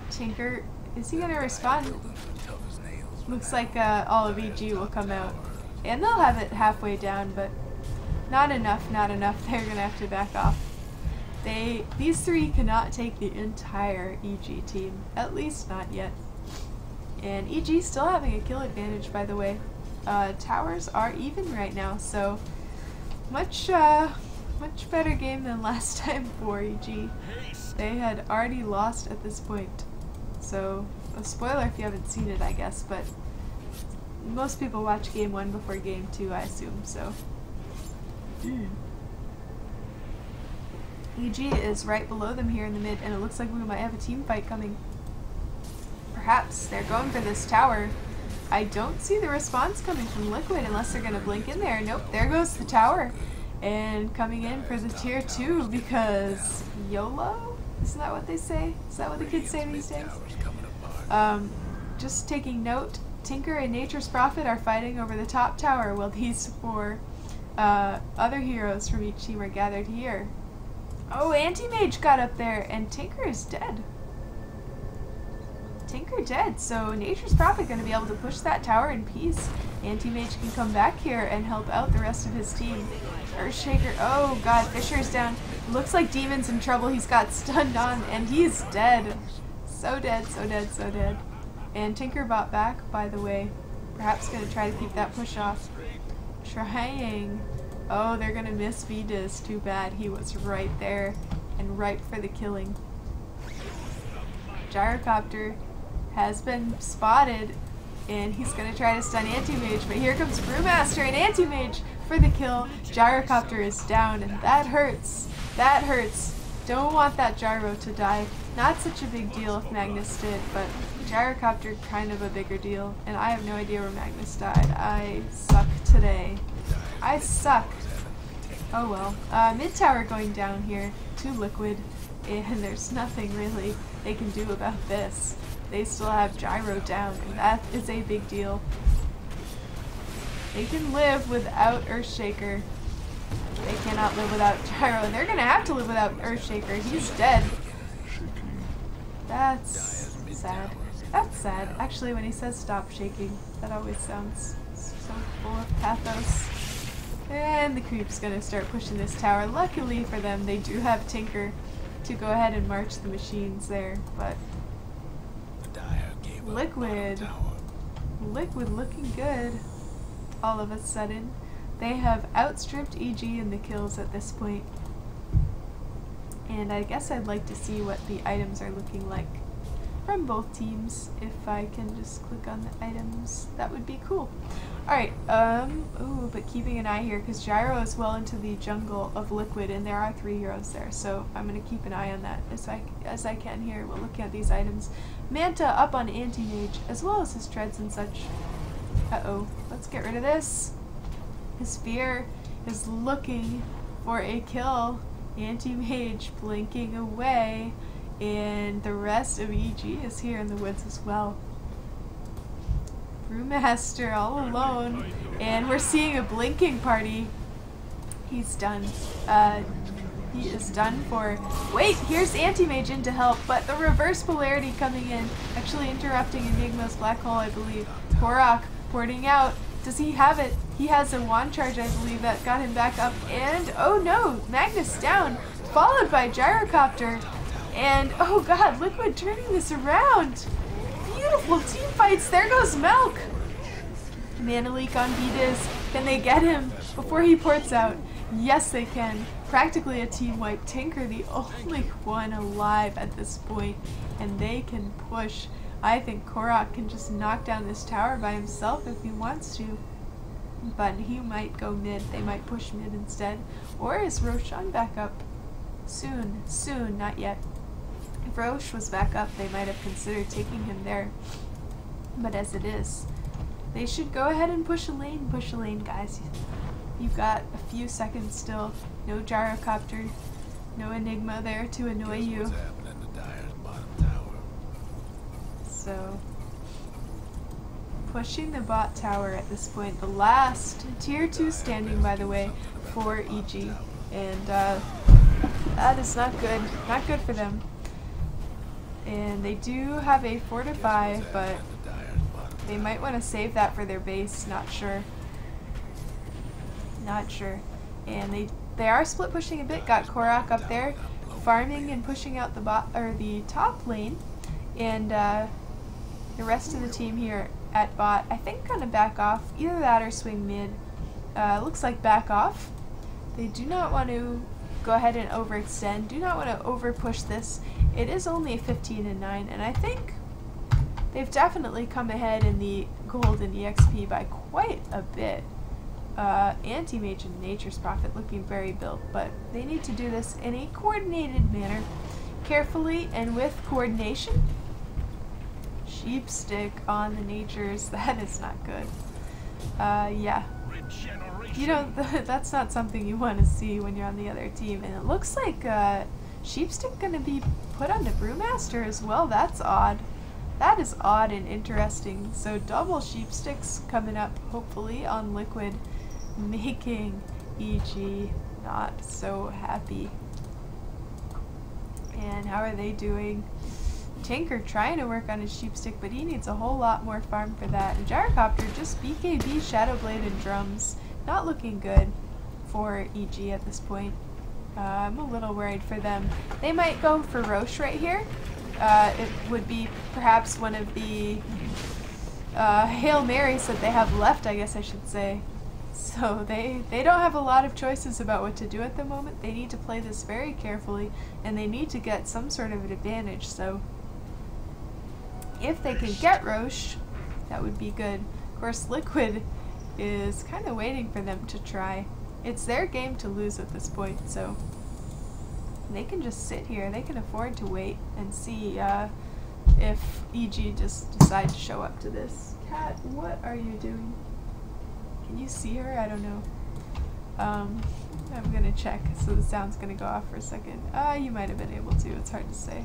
Tinker, is he going to respond? Looks like all of EG will come out. And they'll have it halfway down, but not enough, not enough. They're going to have to back off. These three cannot take the entire EG team, at least not yet. And EG still having a kill advantage, by the way. Towers are even right now, so much better game than last time for EG. They had already lost at this point, so a spoiler if you haven't seen it, I guess, but most people watch game 1 before game 2, I assume, so. EG is right below them here in the mid, and it looks like we might have a team fight coming. Perhaps they're going for this tower. I don't see the response coming from Liquid unless they're going to blink in there. Nope, there goes the tower. And coming in for the tier 2 because YOLO? Isn't that what they say? Is that what the kids say these days? Just taking note, Tinker and Nature's Prophet are fighting over the top tower while these 4 other heroes from each team are gathered here. Oh, Anti-Mage got up there, and Tinker is dead. Tinker dead, so Nature's Prophet going to be able to push that tower in peace. Anti-Mage can come back here and help out the rest of his team. Earthshaker, oh god, Fisher's down. Looks like Demon's in trouble. He's got stunned on, and he's dead. So dead, so dead, so dead. And Tinker bought back, by the way. Perhaps going to try to keep that push off. Trying. Oh, they're going to miss Vidas. Too bad. He was right there and ripe for the killing. Gyrocopter has been spotted, and he's going to try to stun Anti-Mage, but here comes Brewmaster and Anti-Mage for the kill. Gyrocopter is down, and that hurts. That hurts. Don't want that Gyro to die. Not such a big deal if Magnus did, but Gyrocopter kind of a bigger deal, and I have no idea where Magnus died. I suck today. I suck. Oh well. Mid tower going down here to Liquid, and there's nothing really they can do about this. They still have Gyro down, and that is a big deal. They can live without Earthshaker. They cannot live without Gyro, and they're gonna have to live without Earthshaker. He's dead. That's sad. That's sad. Actually, when he says stop shaking, that always sounds so full of pathos. And the creep's gonna start pushing this tower. Luckily for them, they do have Tinker to go ahead and march the machines there, but Liquid looking good all of a sudden. They have outstripped EG in the kills at this point. And I guess I'd like to see what the items are looking like from both teams. If I can just click on the items, that would be cool. Alright, ooh, but keeping an eye here, because Gyro is well into the jungle of Liquid, and there are 3 heroes there, so I'm going to keep an eye on that as I can here while looking at these items. Manta up on Anti-Mage, as well as his treads and such. Uh-oh, let's get rid of this. His spear is looking for a kill. Anti-Mage blinking away, and the rest of EG is here in the woods as well. Brewmaster all alone, and we're seeing a blinking party. He's done. He is done for. Wait, here's Anti-Mage in to help, but the reverse polarity coming in, actually interrupting Enigma's black hole, I believe. Korok porting out. Does he have it? He has a wand charge, I believe, that got him back up, and oh no, Magnus down, followed by Gyrocopter, and oh god, Liquid turning this around. Beautiful team fights. There goes Milk. Mana leak on Beatus. Can they get him before he ports out? Yes, they can. Practically a team wipe. Tinker, the only one alive at this point, and they can push. I think Korok can just knock down this tower by himself if he wants to, but he might go mid. They might push mid instead. Or is Roshan back up? Soon. Soon. Not yet. If Roche was back up, they might have considered taking him there. But as it is, they should go ahead and push a lane, guys. You've got a few seconds still. No Gyrocopter, no Enigma there to annoy you. So, pushing the bot tower at this point. The last tier 2 standing, by the way, for EG. And that is not good. Not good for them. And they do have a fortify, but they might want to save that for their base. Not sure. Not sure. And they are split pushing a bit. Got Korok up there, farming and pushing out the bot or the top lane, and the rest of the team here at bot, I think, gonna back off. Either that or swing mid. Looks like back off. They do not want to go ahead and overextend. Do not want to over push this. It is only 15 and 9, and I think they've definitely come ahead in the gold and EXP by quite a bit. Anti-Mage and Nature's Prophet looking very built, but they need to do this in a coordinated manner, carefully and with coordination. Sheepstick on the Natures, that is not good. Yeah. You know, that's not something you want to see when you're on the other team, and it looks like Sheepstick gonna be put onto Brewmaster as well. That's odd. That is odd and interesting. So double Sheepsticks coming up, hopefully, on Liquid, making EG not so happy. And how are they doing? Tinker trying to work on his Sheepstick, but he needs a whole lot more farm for that. And Gyrocopter just BKB, Shadowblade, and Drums. Not looking good for EG at this point. I'm a little worried for them. They might go for Roche right here. It would be perhaps one of the Hail Marys that they have left, I guess I should say. So they don't have a lot of choices about what to do at the moment. They need to play this very carefully, and they need to get some sort of an advantage. So if they can get Roche, that would be good. Of course, Liquid is kind of waiting for them to try. It's their game to lose at this point, so they can just sit here. They can afford to wait and see if EG just decide to show up to this. Cat, what are you doing? Can you see her? I don't know. I'm gonna check, so the sound's gonna go off for a second. You might have been able to, it's hard to say.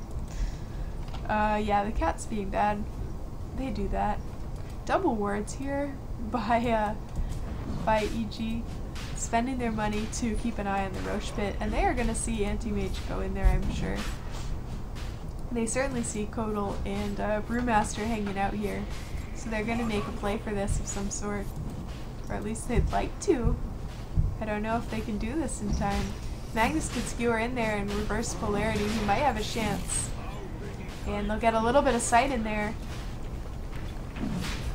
Yeah, the cat's being bad. They do that. Double wards here by EG, spending their money to keep an eye on the Roche pit, and they are gonna see Anti-Mage go in there, I'm sure. They certainly see Kodal and Brewmaster hanging out here, so they're gonna make a play for this of some sort. Or at least they'd like to. I don't know if they can do this in time. Magnus could skewer in there and reverse polarity. He might have a chance. And they'll get a little bit of sight in there.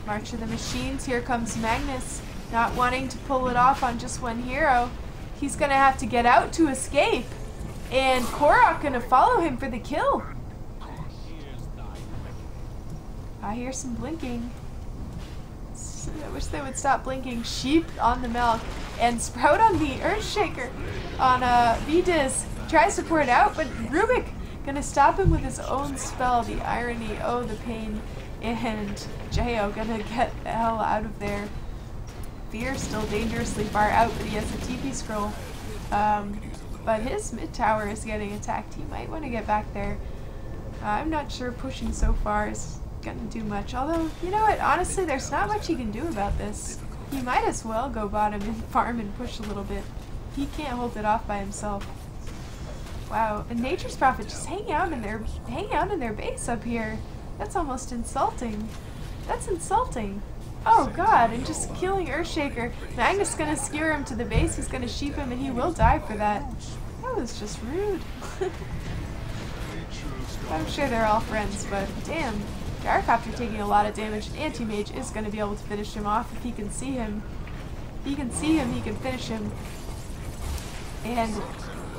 March of the Machines. Here comes Magnus, not wanting to pull it off on just one hero. He's gonna have to get out to escape. And Korok gonna follow him for the kill. I hear some blinking. I wish they would stop blinking. Sheep on the milk and Sprout on the Earthshaker on V-Diz. Tries to pour it out, but Rubik gonna stop him with his own spell. The irony, oh the pain. And Jo gonna get the hell out of there. Fear still dangerously far out, but he has a TP scroll. But his mid tower is getting attacked. He might want to get back there. I'm not sure pushing so far is gonna do much. Although, you know what? Honestly, there's not much he can do about this. He might as well go bottom and farm and push a little bit. He can't hold it off by himself. Wow, and Nature's Prophet just hanging out in their base up here. That's almost insulting. That's insulting. Oh god, and just killing Earthshaker. Magnus gonna skewer him to the base, he's gonna sheep him, and he will die for that. That was just rude. I'm sure they're all friends, but damn. Gyrocopter taking a lot of damage, and Anti-Mage is gonna be able to finish him off if he can see him. If he can see him, he can finish him. And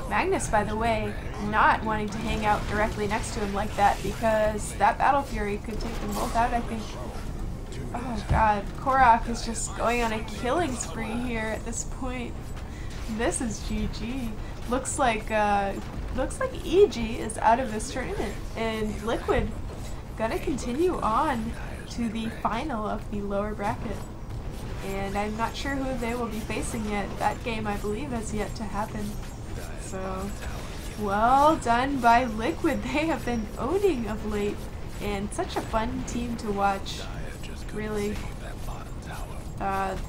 Magnus, by the way, not wanting to hang out directly next to him like that because that Battle Fury could take them both out, I think. Oh god, Korok is just going on a killing spree here at this point. This is GG. Looks like EG is out of this tournament, and Liquid gonna continue on to the final of the lower bracket. And I'm not sure who they will be facing yet. That game, I believe, has yet to happen. So, well done by Liquid. They have been owning of late, and such a fun team to watch, really.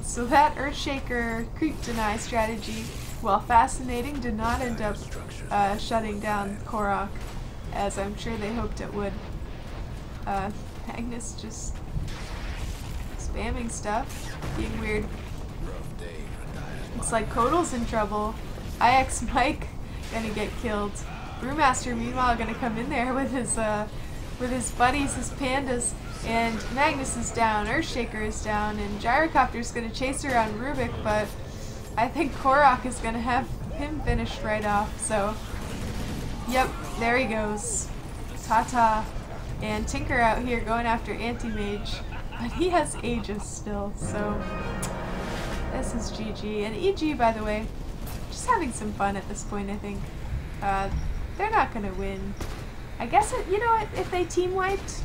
So that Earthshaker creep deny strategy, while fascinating, did not end up shutting down Korok, as I'm sure they hoped it would. Magnus just spamming stuff, being weird. It's like Kodal's in trouble. IX Mike gonna get killed. Brewmaster meanwhile gonna come in there with his buddies, his pandas, and Magnus is down, Earthshaker is down, and Gyrocopter's gonna chase around Rubik, but I think Korok is gonna have him finished right off, so yep, there he goes. Ta-ta. And Tinker out here going after Anti-Mage, but he has Aegis still, so this is GG. And EG, by the way, just having some fun at this point, I think. They're not gonna win. I guess, you know what, if they team wiped,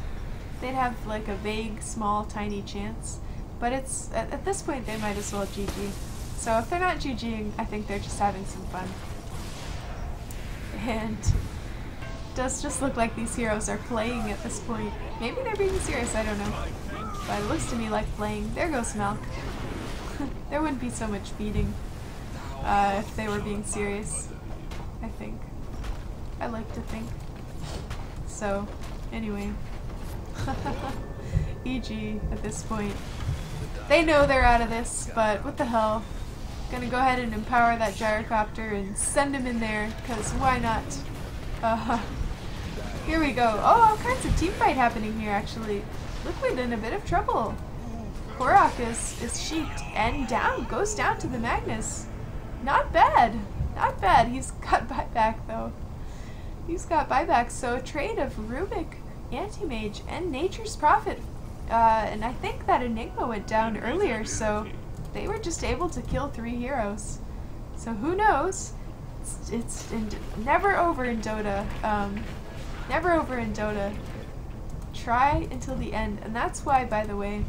they'd have like a vague, small, tiny chance. But it's, at this point, they might as well GG. So if they're not GGing, I think they're just having some fun. And does just look like these heroes are playing at this point. Maybe they're being serious, I don't know. But it looks to me like playing. There goes Milk. There wouldn't be so much beating if they were being serious, I think. I like to think. So, anyway. EG at this point. They know they're out of this, but what the hell. Gonna go ahead and empower that Gyrocopter and send him in there, because why not? Here we go. Oh, all kinds of team fight happening here, actually. Liquid in a bit of trouble. Korok is sheeped and down, goes down to the Magnus. Not bad. Not bad. He's got buyback, though. He's got buyback, so a trade of Rubik, Anti-Mage, and Nature's Prophet. And I think that Enigma went down earlier, so they were just able to kill 3 heroes. So who knows? It's never over in Dota. Never over in Dota. Try until the end. And that's why, by the way,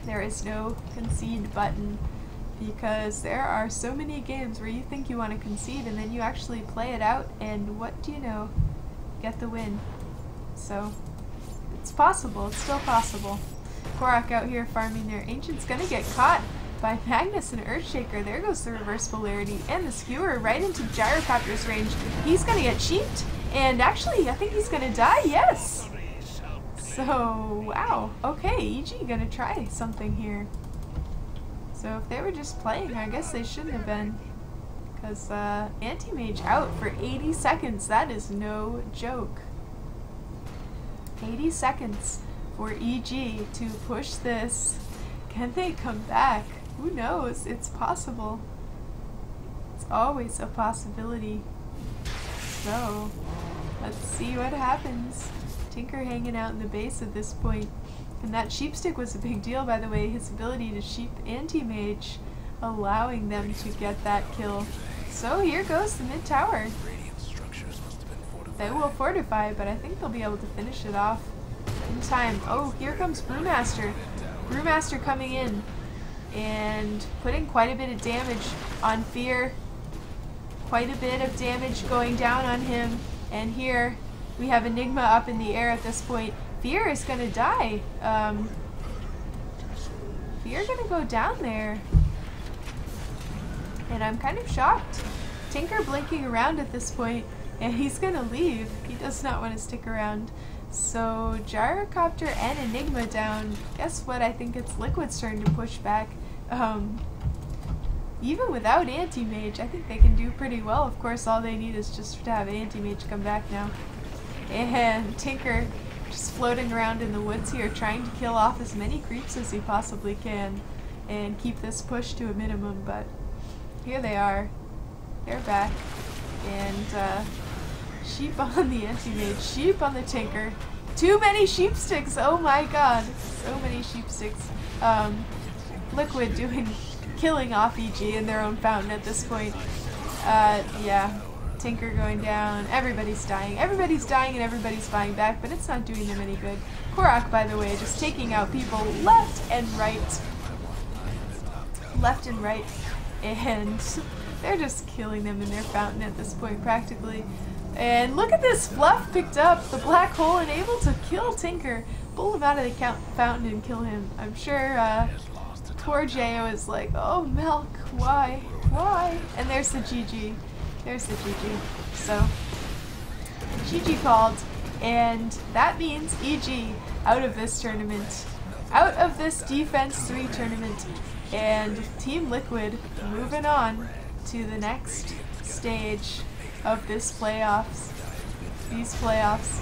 there is no concede button. Because there are so many games where you think you want to concede and then you actually play it out and what do you know? Get the win. So, it's possible. It's still possible. Korok out here farming their Ancient's gonna get caught by Magnus and Earthshaker. There goes the reverse polarity and the skewer right into Gyrocopter's range. He's gonna get cheaped, and actually I think he's gonna die, yes! So, wow. Okay, EG gonna try something here. So if they were just playing, I guess they shouldn't have been. Because Anti-Mage out for 80 seconds, that is no joke. 80 seconds for EG to push this. Can they come back? Who knows? It's possible. It's always a possibility. So, let's see what happens. Tinker hanging out in the base at this point. And that sheep stick was a big deal, by the way, his ability to sheep anti-mage, allowing them to get that kill. So here goes the mid tower. They will fortify, but I think they'll be able to finish it off in time. Oh, here comes Brewmaster. Brewmaster coming in and putting quite a bit of damage on Fear. Quite a bit of damage going down on him. And here we have Enigma up in the air at this point. Fear is gonna die. Fear gonna go down there. And I'm kind of shocked. Tinker blinking around at this point, and he's gonna leave. He does not want to stick around. So Gyrocopter and Enigma down. Guess what? I think it's Liquid's turn to push back. Even without Anti-Mage, I think they can do pretty well. Of course, all they need is just to have Anti-Mage come back now. And Tinker just floating around in the woods here, trying to kill off as many creeps as he possibly can and keep this push to a minimum, but here they are. They're back. And sheep on the Anti-Mage, sheep on the Tinker. Too many sheep sticks, oh my god. So many sheep sticks. Liquid killing off EG in their own fountain at this point. Yeah. Tinker going down, everybody's dying and everybody's fighting back, but it's not doing them any good. Korok, by the way, just taking out people left and right. Left and right. And they're just killing them in their fountain at this point, practically. And look at this, Fluff picked up the black hole and able to kill Tinker. Pull him out of the fountain and kill him. I'm sure poor Jo is like, oh Milk, why? Why? And there's the GG. There's the GG. So, GG called, and that means EG out of this tournament. Out of this Defense 3 tournament. And Team Liquid moving on to the next stage of this playoffs. These playoffs.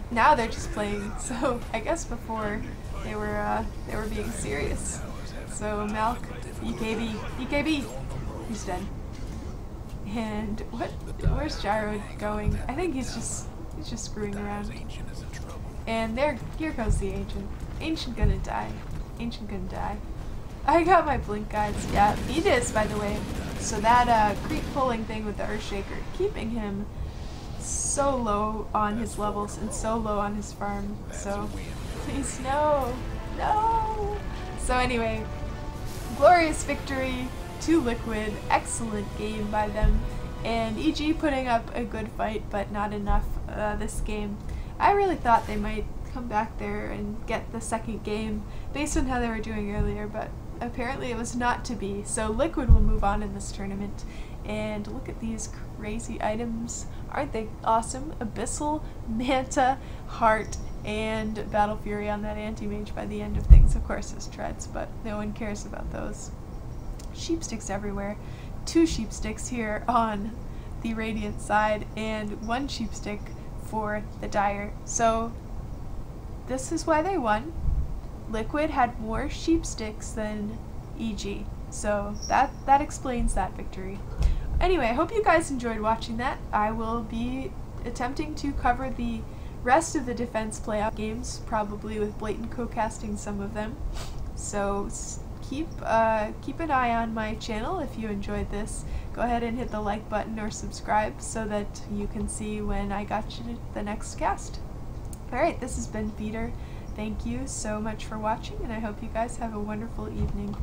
Now they're just playing, so I guess before they were being serious. So Malk, EKB, he's dead. And where's Gyro going? I think he's just screwing around. And here goes the Ancient. Ancient gonna die. Ancient gonna die. I got my blink, guys. Yeah, he is, by the way. So that creep pulling thing with the Earthshaker, keeping him so low on his levels and so low on his farm. So please no. No. So anyway, glorious victory to Liquid. Excellent game by them. And EG putting up a good fight, but not enough this game. I really thought they might come back there and get the second game based on how they were doing earlier, but apparently it was not to be. So Liquid will move on in this tournament. And look at these crazy items. Aren't they awesome? Abyssal, Manta, Heart, and Battle Fury on that Anti-Mage by the end of things. Of course there's treads, but no one cares about those. Sheep sticks everywhere. 2 sheep sticks here on the Radiant side, and 1 sheep stick for the Dire. So this is why they won. Liquid had more sheep sticks than EG. So that explains that victory. Anyway, I hope you guys enjoyed watching that. I will be attempting to cover the rest of the defense playoff games, probably with blatant co-casting some of them. So keep an eye on my channel if you enjoyed this. Go ahead and hit the like button or subscribe so that you can see when I got you to the next cast. Alright, this has been Peter. Thank you so much for watching, and I hope you guys have a wonderful evening.